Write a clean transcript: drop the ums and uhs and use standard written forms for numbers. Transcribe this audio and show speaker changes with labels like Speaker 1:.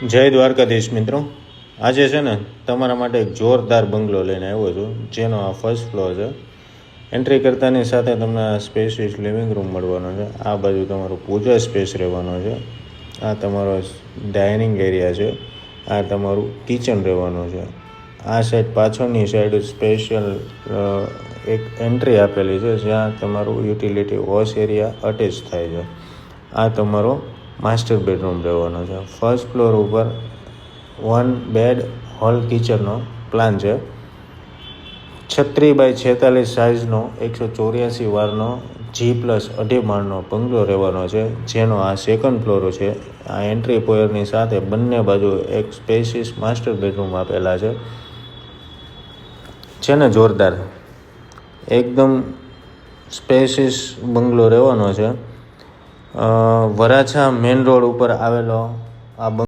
Speaker 1: જય દ્વારકાધીશ મિત્રો, આજે છે ને તમારા માટે એક જોરદાર બંગલો લઈને આવ્યો છું, જેનો આ ફર્સ્ટ ફ્લોર છે. એન્ટ્રી કરતાની સાથે તમને આ સ્પેશિયસ લિવિંગ રૂમ મળવાનો છે. આ બાજુ તમારું પૂજા સ્પેસ રહેવાનો છે. આ તમારો ડાઇનિંગ એરિયા છે. આ તમારું કિચન રહેવાનું છે. આ સાઈડ પાછળની સાઈડ સ્પેશિયલ એક એન્ટ્રી આપેલી છે, જ્યાં તમારું યુટિલિટી વોશ એરિયા અટેચ થાય છે. આ તમારો માસ્ટર બેડરૂમ રહેવાનો છે. ફર્સ્ટ ફ્લોર ઉપર 1 બેડ હોલ કિચનનો પ્લાન છે. 36 બાય 46 સાઇઝનો 184 વારનો G+2.5 માળનો બંગલો રહેવાનો છે, જેનો આ સેકન્ડ ફ્લોર છે. આ એન્ટ્રી પોયરની સાથે બંને બાજુ એક સ્પેશિયસ માસ્ટર બેડરૂમ આપેલા છે ને જોરદાર એકદમ સ્પેશિયસ બંગલો રહેવાનો છે. વરાછા મેઇન રોડ ઉપર આવેલો આ